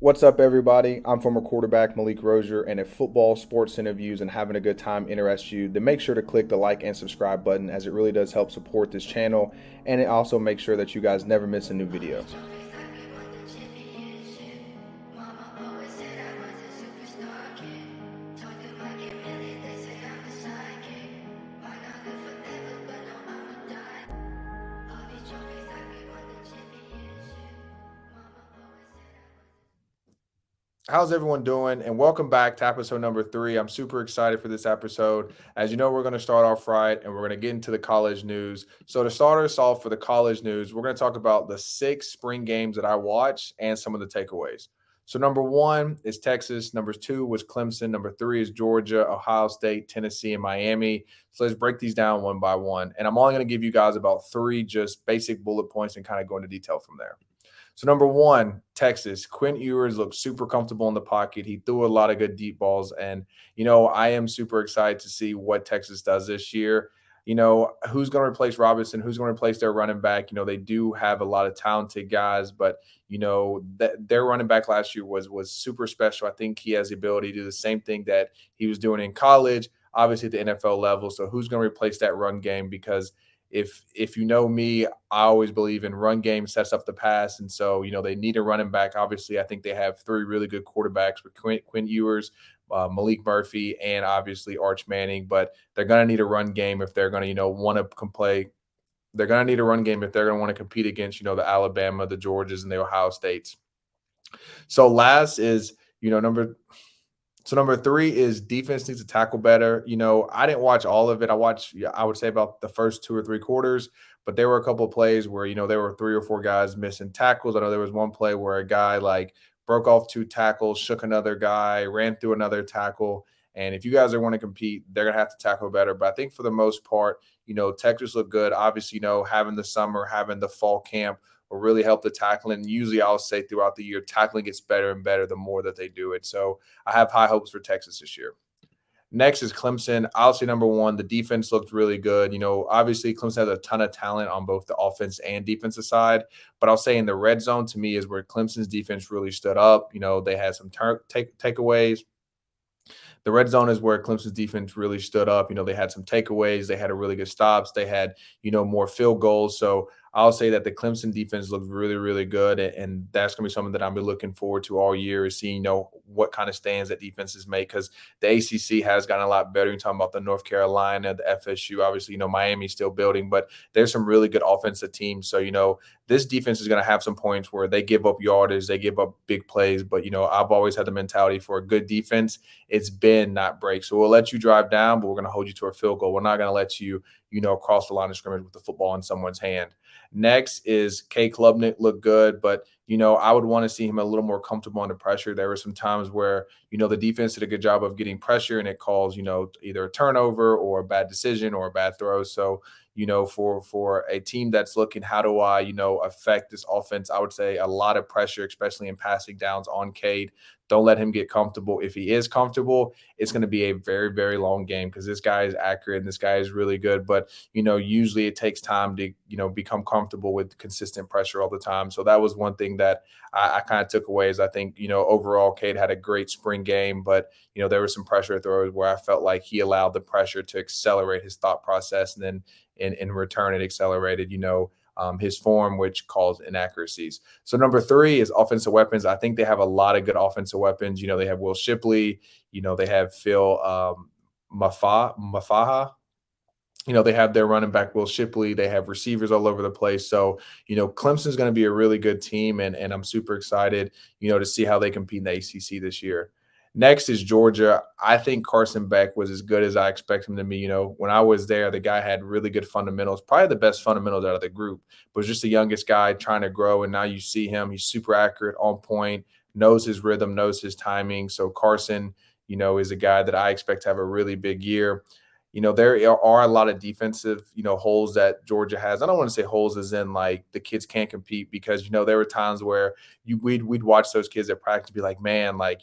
What's up, everybody? I'm former quarterback Malik Rosier, and if football, sports interviews, and having a good time interests you, then make sure to click the like and subscribe button as it really does help support this channel, and it also makes sure that you guys never miss a new video. How's everyone doing? And welcome back to episode number 3. I'm super excited for this episode. As you know, we're going to start off right and we're going to get into the college news. So, to start us off for the college news, we're going to talk about the 6 spring games that I watched and some of the takeaways. So, number 1 is Texas. Number 2 was Clemson. Number 3 is Georgia, Ohio State, Tennessee, and Miami. So, let's break these down one by one. And I'm only going to give you guys about 3 just basic bullet points and kind of go into detail from there. So number 1, Texas. Quinn Ewers looked super comfortable in the pocket. He threw a lot of good deep balls, and I am super excited to see what Texas does this year. Who's going to replace Robinson? Who's going to replace their running back? They do have a lot of talented guys, but their running back last year was super special. I think he has the ability to do the same thing that he was doing in college, obviously at the NFL level. So who's going to replace that run game? Because if you know me, I always believe in run game sets up the pass, and so they need a running back. Obviously, I think they have 3 really good quarterbacks with Quinn Ewers, Malik Murphy, and obviously Arch Manning. But they're going to need a run game if they're going to want to play. They're going to need a run game if they're going to want to compete against the Alabama, the Georgias, and the Ohio States. So last is number 3 is defense needs to tackle better. I didn't watch all of it. I watched, yeah, I would say about the first 2 or 3 quarters, but there were a couple of plays where there were 3 or 4 guys missing tackles. I know there was one play where a guy like broke off 2 tackles, shook another guy, ran through another tackle. And if you guys are want to compete, they're gonna have to tackle better. But I think for the most part, Texas looked good. Obviously, having the summer, having the fall camp will really help the tackling. Usually, I'll say throughout the year, tackling gets better and better the more that they do it. So I have high hopes for Texas this year. Next is Clemson. I'll say number 1, the defense looked really good. Obviously Clemson has a ton of talent on both the offense and defensive side, but I'll say in the red zone to me is where Clemson's defense really stood up. They had some takeaways. The red zone is where Clemson's defense really stood up. They had some takeaways, they had a really good stops, they had, more field goals. So I'll say that the Clemson defense looked really, really good. And that's going to be something that I'm be looking forward to all year is seeing, what kind of stands that defenses make because the ACC has gotten a lot better. You're talking about the North Carolina, the FSU, obviously, Miami's still building, but there's some really good offensive teams. So, this defense is going to have some points where they give up yardage, they give up big plays. But, I've always had the mentality for a good defense, it's bend, not break. So we'll let you drive down, but we're going to hold you to a field goal. We're not going to let you, cross the line of scrimmage with the football in someone's hand. Next is K. Klubnik looked good, but I would want to see him a little more comfortable under pressure. There were some times where the defense did a good job of getting pressure, and it calls either a turnover or a bad decision or a bad throw. So for a team that's looking, how do I affect this offense? I would say a lot of pressure, especially in passing downs on Cade. Don't let him get comfortable. If he is comfortable, it's going to be a very, very long game because this guy is accurate and this guy is really good. But, usually it takes time to, become comfortable with consistent pressure all the time. So that was one thing that I kind of took away is I think, overall, Cade had a great spring game, but, there was some pressure throws where I felt like he allowed the pressure to accelerate his thought process. And then in return, it accelerated, his form, which caused inaccuracies. So number 3 is offensive weapons. I think they have a lot of good offensive weapons. They have Will Shipley. They have Phil Mafaha. They have their running back Will Shipley. They have receivers all over the place. So Clemson's going to be a really good team, and I'm super excited to see how they compete in the ACC this year. Next is Georgia. I think Carson Beck was as good as I expect him to be. When I was there, the guy had really good fundamentals, probably the best fundamentals out of the group, but was just the youngest guy trying to grow. And now you see him, he's super accurate, on point, knows his rhythm, knows his timing. So Carson, is a guy that I expect to have a really big year. there are a lot of defensive, holes that Georgia has. I don't want to say holes as in like the kids can't compete, because there were times where we'd watch those kids at practice be like, man, like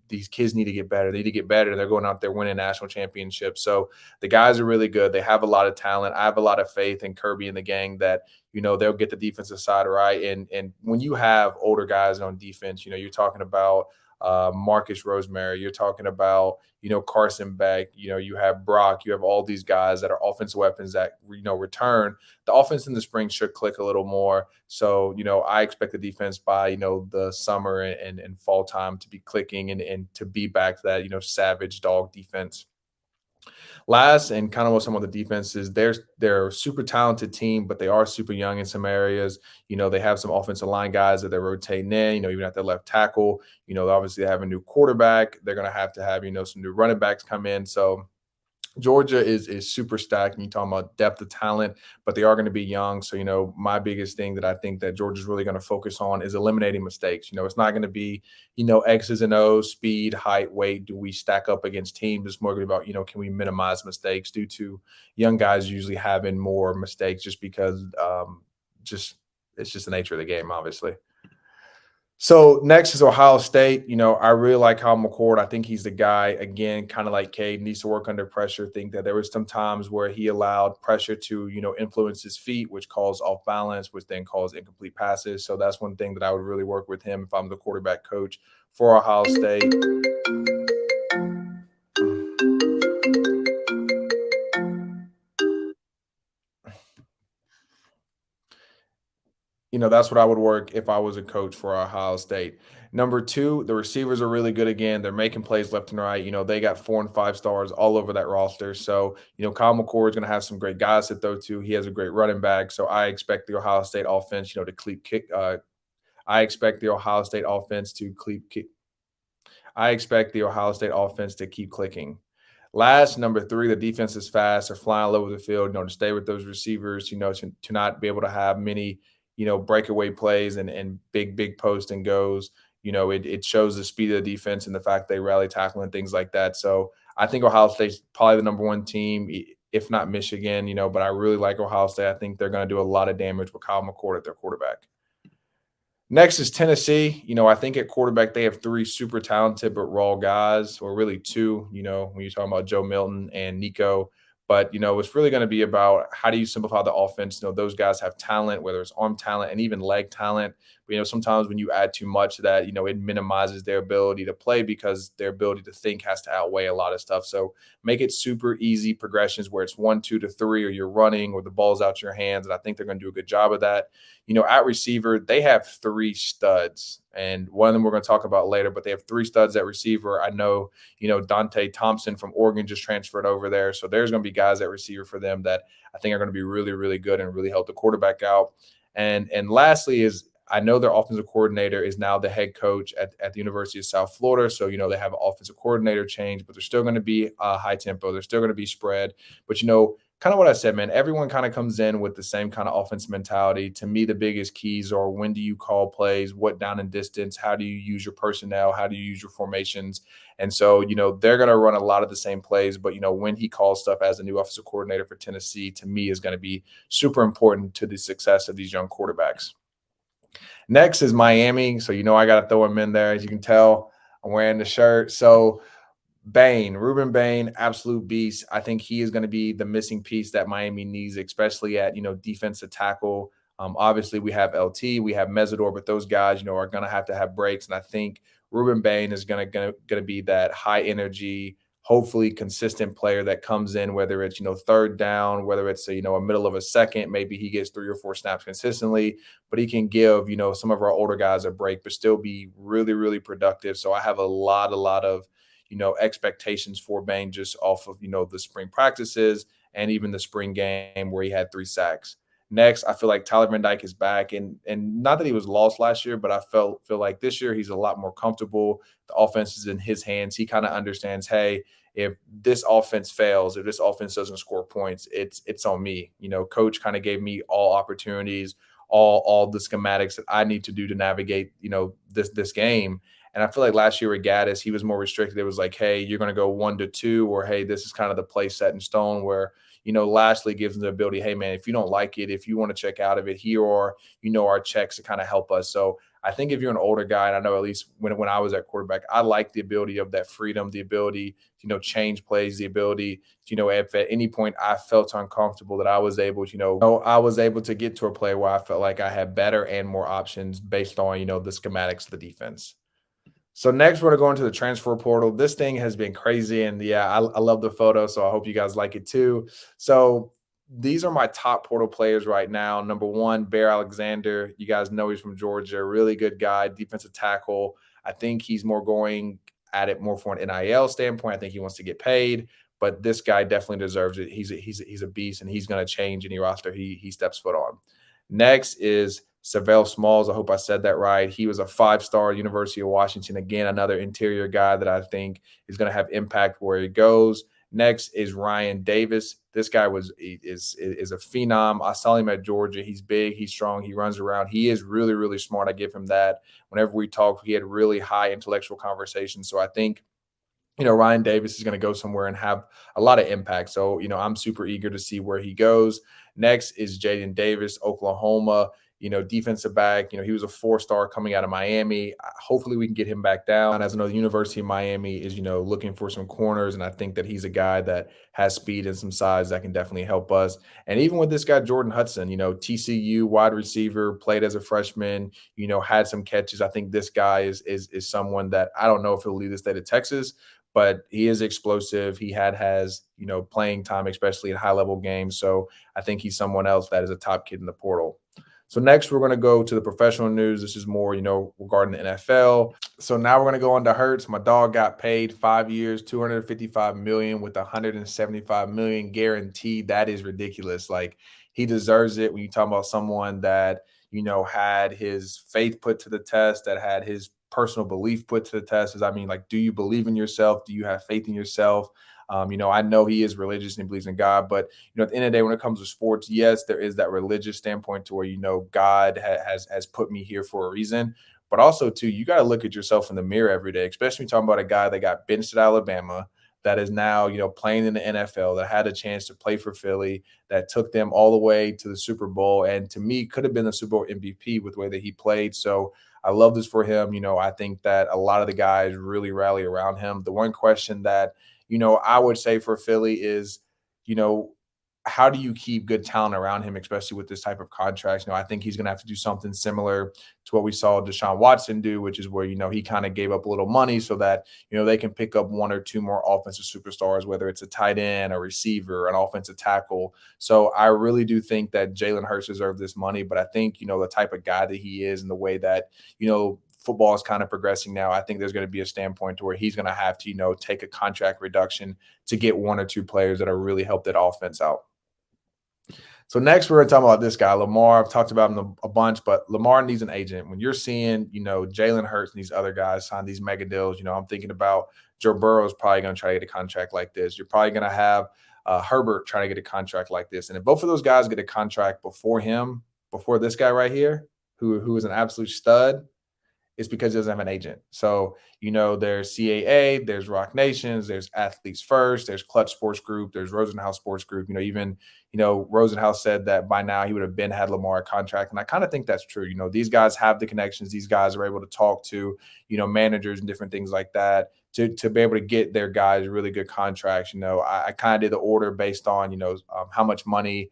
these kids need to get better. They need to get better. They're going out there winning national championships. So the guys are really good. They have a lot of talent. I have a lot of faith in Kirby and the gang that they'll get the defensive side right. And when you have older guys on defense, you're talking about Marcus Rosemary, you're talking about Carson Beck, you have Brock, you have all these guys that are offensive weapons that return. The offense in the spring should click a little more. So I expect the defense by the summer and fall time to be clicking and to be back to that savage dog defense. Last, and kind of what some of the defenses, they're a super talented team, but they are super young in some areas. They have some offensive line guys that they're rotating in, even at their left tackle. Obviously they have a new quarterback. They're going to have, some new running backs come in. So Georgia is super stacked, and you talking about depth of talent, but they are going to be young. So, my biggest thing that I think that Georgia's really going to focus on is eliminating mistakes. It's not going to be, X's and O's, speed, height, weight. Do we stack up against teams? It's more going to be about, can we minimize mistakes due to young guys usually having more mistakes just because just it's just the nature of the game, obviously. So next is Ohio State. I really like Kyle McCord. I think he's the guy, again, kind of like Cade, needs to work under pressure. Think that there was some times where he allowed pressure to, influence his feet, which caused off balance, which then caused incomplete passes. So that's one thing that I would really work with him if I'm the quarterback coach for Ohio State. That's what I would work if I was a coach for Ohio State. Number two, the receivers are really good again. They're making plays left and right. They got 4 and 5 stars all over that roster. So, Kyle McCord is going to have some great guys to throw to. He has a great running back. So I expect the Ohio State offense, to keep kick. I expect the Ohio State offense to keep. I expect the Ohio State offense to keep clicking. Last, number three, the defense is fast. They're flying all over the field, to stay with those receivers, to not be able to have many, breakaway plays and big post and goes. It shows the speed of the defense and the fact they rally tackle and things like that. So I think Ohio State's probably the number one team, if not Michigan, but I really like Ohio State. I think they're going to do a lot of damage with Kyle McCord at their quarterback. Next is Tennessee. I think at quarterback, they have three super talented but raw guys, or really two, when you're talking about Joe Milton and Nico. But, it's really going to be about how do you simplify the offense? Those guys have talent, whether it's arm talent and even leg talent. But, sometimes when you add too much of that, it minimizes their ability to play because their ability to think has to outweigh a lot of stuff. So make it super easy progressions where it's 1, 2 to 3, or you're running or the ball's out your hands. And I think they're going to do a good job of that. At receiver, they have three studs, and one of them we're going to talk about later, but they have three studs at receiver. I know, Dante Thompson from Oregon just transferred over there. So there's going to be guys at receiver for them that I think are going to be really, really good and really help the quarterback out. And lastly is, I know their offensive coordinator is now the head coach at the University of South Florida. So, they have an offensive coordinator change, but they're still going to be high tempo. They're still going to be spread. But, kind of what I said, man, everyone kind of comes in with the same kind of offense mentality. To me, the biggest keys are when do you call plays, what down and distance, how do you use your personnel, how do you use your formations? And so, they're going to run a lot of the same plays, but, when he calls stuff as a new offensive coordinator for Tennessee, to me is going to be super important to the success of these young quarterbacks. Next is Miami. So, I got to throw him in there. As you can tell, I'm wearing the shirt. So, Ruben Bain, absolute beast. I think he is going to be the missing piece that Miami needs, especially at, defensive tackle. Obviously, we have LT, we have Mesidor, but those guys, are going to have breaks. And I think Ruben Bain is going to be that high energy, hopefully consistent player that comes in, whether it's, third down, whether it's, a middle of a second, maybe he gets 3 or 4 snaps consistently, but he can give, some of our older guys a break, but still be really, really productive. So I have a lot of, expectations for Bain just off of, the spring practices and even the spring game where he had 3 sacks. Next, I feel like Tyler Van Dyke is back, and not that he was lost last year, but I feel like this year he's a lot more comfortable. The offense is in his hands. He kind of understands, hey, if this offense fails, if this offense doesn't score points, it's on me. Coach kind of gave me all opportunities, all the schematics that I need to do to navigate, this game. And I feel like last year with Gaddis, he was more restricted. It was like, hey, you're going to go 1 to 2, or hey, this is kind of the play set in stone. Where lastly gives them the ability, hey man, if you don't like it, if you want to check out of it, here are our checks to kind of help us. So I think if you're an older guy, and I know at least when I was at quarterback, I like the ability of that freedom, the ability to, change plays, the ability to, if at any point I felt uncomfortable, that I was able to, I was able to get to a play where I felt like I had better and more options based on, the schematics of the defense. So next, we're going to go into the transfer portal. This thing has been crazy, and yeah, I love the photo, so I hope you guys like it too. So these are my top portal players right now. Number one, Bear Alexander. You guys know he's from Georgia, really good guy, defensive tackle. I think he's more going at it more for an NIL standpoint. I think he wants to get paid, but this guy definitely deserves it. He's a beast, and he's going to change any roster he steps foot on. Next is Savell Smalls. I hope I said that right. He was a 5-star University of Washington. Again, another interior guy that I think is going to have impact where he goes. Next is Ryan Davis. This guy is a phenom. I saw him at Georgia. He's big, he's strong, he runs around. He is really, really smart. I give him that. Whenever we talk, he had really high intellectual conversations. So I think Ryan Davis is going to go somewhere and have a lot of impact. So, I'm super eager to see where he goes. Next is Jaden Davis, Oklahoma, defensive back. He was a 4-star coming out of Miami. Hopefully we can get him back down. As I know, the University of Miami is, looking for some corners, and I think that he's a guy that has speed and some size that can definitely help us. And even with this guy, Jordan Hudson, TCU wide receiver, played as a freshman, had some catches. I think this guy is someone that I don't know if he'll lead the state of Texas, but he is explosive. He has playing time, especially in high-level games. So I think he's someone else that is a top kid in the portal. So next, we're going to go to the professional news. This is more, regarding the NFL. So now we're going to go on to Hurts. My dog got paid 5 years, $255 million with $175 million guaranteed. That is ridiculous. Like, he deserves it. When you talk about someone that, had his faith put to the test, that had his personal belief put to the test. Is, I mean, like, do you believe in yourself? Do you have faith in yourself? I know he is religious and he believes in God, but at the end of the day, when it comes to sports, yes, there is that religious standpoint to where God has put me here for a reason. But also, too, you got to look at yourself in the mirror every day, especially talking about a guy that got benched at Alabama, that is now playing in the NFL, that had a chance to play for Philly, that took them all the way to the Super Bowl, and to me could have been the Super Bowl MVP with the way that he played. So I love this for him. I think that a lot of the guys really rally around him. The one question that I would say for Philly is, you know, how do you keep good talent around him, especially with this type of contracts? I think he's going to have to do something similar to what we saw Deshaun Watson do, which is where, he kind of gave up a little money so that, they can pick up 1 or 2 more offensive superstars, whether it's a tight end, a receiver, an offensive tackle. So I really do think that Jalen Hurts deserves this money, but I think, the type of guy that he is and the way that, football is kind of progressing now, I think there's going to be a standpoint to where he's going to have to, take a contract reduction to get 1 or 2 players that are really help that offense out. So next, we're going to talk about this guy, Lamar. I've talked about him a bunch, but Lamar needs an agent. When you're seeing, Jalen Hurts and these other guys sign these mega deals, I'm thinking about Joe Burrow is probably going to try to get a contract like this. You're probably going to have Herbert trying to get a contract like this. And if both of those guys get a contract before this guy right here, who is an absolute stud, it's because he doesn't have an agent. So, there's CAA, there's Rock Nations, there's Athletes First, there's Clutch Sports Group, there's Rosenhaus Sports Group. Even, Rosenhaus said that by now he would have had Lamar a contract. And I kind of think that's true. These guys have the connections. These guys are able to talk to, managers and different things like that to be able to get their guys really good contracts. I kind of did the order based on, how much money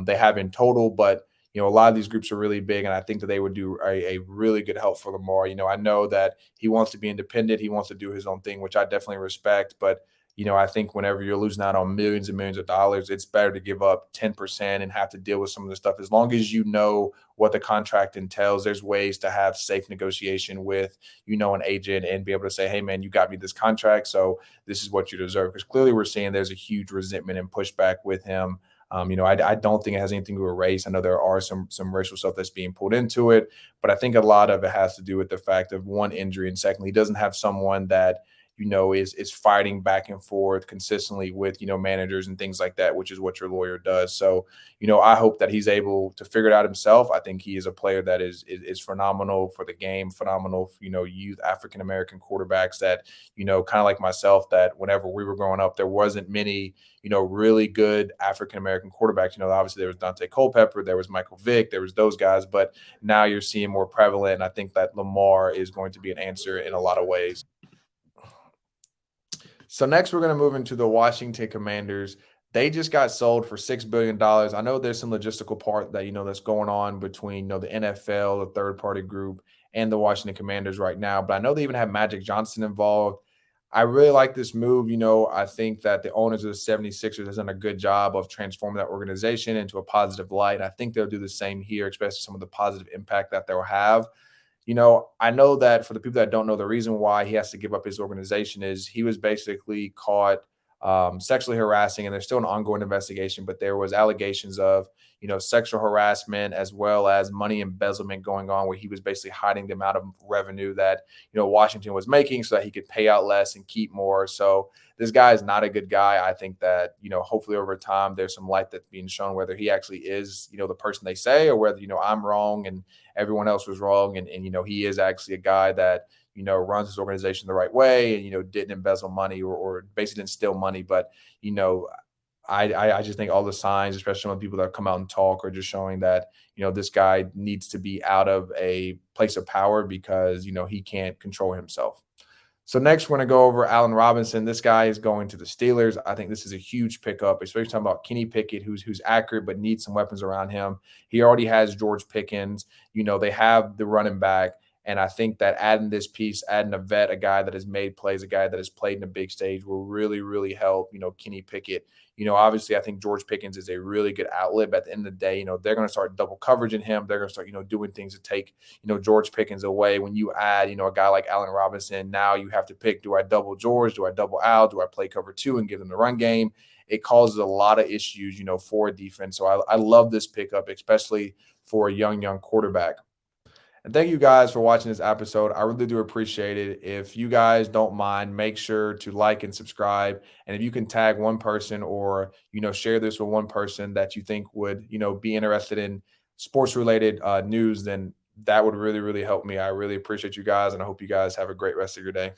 they have in total, but a lot of these groups are really big, and I think that they would do a really good help for Lamar. I know that he wants to be independent. He wants to do his own thing, which I definitely respect. But, I think whenever you're losing out on millions and millions of dollars, it's better to give up 10% and have to deal with some of the stuff. As long as you know what the contract entails, there's ways to have safe negotiation with, an agent and be able to say, hey, man, you got me this contract, so this is what you deserve. Because clearly we're seeing there's a huge resentment and pushback with him. I don't think it has anything to do with race. I know there are some racial stuff that's being pulled into it, but I think a lot of it has to do with the fact of one, injury, and secondly, he doesn't have someone that is fighting back and forth consistently with, managers and things like that, which is what your lawyer does. So, I hope that he's able to figure it out himself. I think he is a player that is phenomenal for the game, phenomenal, youth African American quarterbacks that, kind of like myself, that whenever we were growing up, there wasn't many, really good African American quarterbacks. Obviously there was Dante Culpepper, there was Michael Vick, there was those guys, but now you're seeing more prevalent. And I think that Lamar is going to be an answer in a lot of ways. So next, we're going to move into the Washington Commanders. They just got sold for $6 billion. I know there's some logistical part that that's going on between the NFL, the third party group, and the Washington Commanders right now. But I know they even have Magic Johnson involved. I really like this move. I think that the owners of the 76ers has done a good job of transforming that organization into a positive light. I think they'll do the same here, especially some of the positive impact that they'll have. I know that for the people that don't know, the reason why he has to give up his organization is he was basically caught sexually harassing, and there's still an ongoing investigation, but there was allegations of, sexual harassment as well as money embezzlement going on, where he was basically hiding the amount of revenue that, Washington was making so that he could pay out less and keep more. So this guy is not a good guy. I think that, hopefully over time, there's some light that's being shown whether he actually is, the person they say, or whether, I'm wrong and everyone else was wrong. And he is actually a guy that, runs his organization the right way and, didn't embezzle money or basically didn't steal money. But, I just think all the signs, especially some of the people that come out and talk, are just showing that, this guy needs to be out of a place of power because, he can't control himself. So next, we're going to go over Allen Robinson. This guy is going to the Steelers. I think this is a huge pickup, especially talking about Kenny Pickett, who's accurate but needs some weapons around him. He already has George Pickens. They have the running back. And I think that adding this piece, adding a vet, a guy that has made plays, a guy that has played in a big stage will really, really help, Kenny Pickett. Obviously, I think George Pickens is a really good outlet. But at the end of the day, they're going to start double coverage in him. They're going to start, doing things to take, George Pickens away. When you add, a guy like Allen Robinson, now you have to pick, do I double George? Do I double Al? Do I play cover two and give them the run game? It causes a lot of issues, for a defense. So I love this pickup, especially for a young quarterback. And thank you guys for watching this episode. I really do appreciate it. If you guys don't mind, make sure to like and subscribe. And if you can tag one person or, share this with one person that you think would, be interested in sports related news, then that would really, really help me. I really appreciate you guys. And I hope you guys have a great rest of your day.